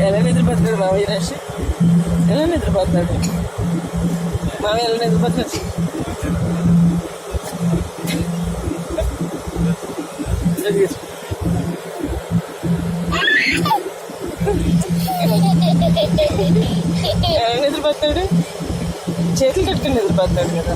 ఎలా నిద్రపోతున్నాడు మామయ్య రాశి? ఎలా నిద్రపోతున్నాడు మామయ్య? ఎలా నిద్రపోతున్నాడు? ఎలా నిద్రపోతాడు? చేతులు కట్టుకుని నిద్రపోతాడు కదా.